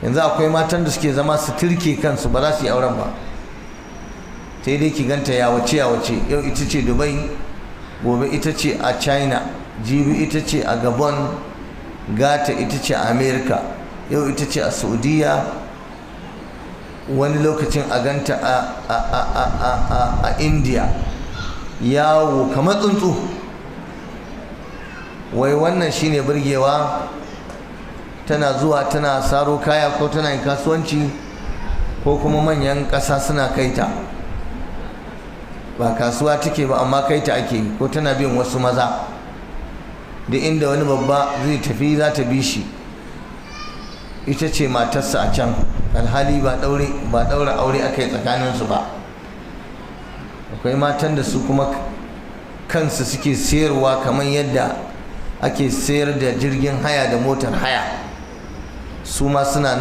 yanzu akwai matan da suke zama su turke kansu ba za su yi auren ba, sai dai ki ganta yawace yawace, yau ita ce Dubai, gobe ita ce a China, jibi ita ce a Gabon, gata ita ce a America, yau ita ce a Saudiya, wani lokacin a ganta a India, yawo kamar tsuntsu. Wai wannan shine burgewa, tana zuwa tana saro kaya ko tana yin kasuwanci, ko kuma manyan ƙasa suna kaita, ba kasuwa take ba amma kaita ake yi, ko tana bin wasu maza, da inda wani babba zai tafi za ta bi shi, ita ce matarsa a can, alhali ba ɗaura aure aka yi tsakaninsu ba. Akwai matan da su kuma kansu suke sayarwa kamar yadda ake sayar da jirgin haya da motar haya, su ma suna nan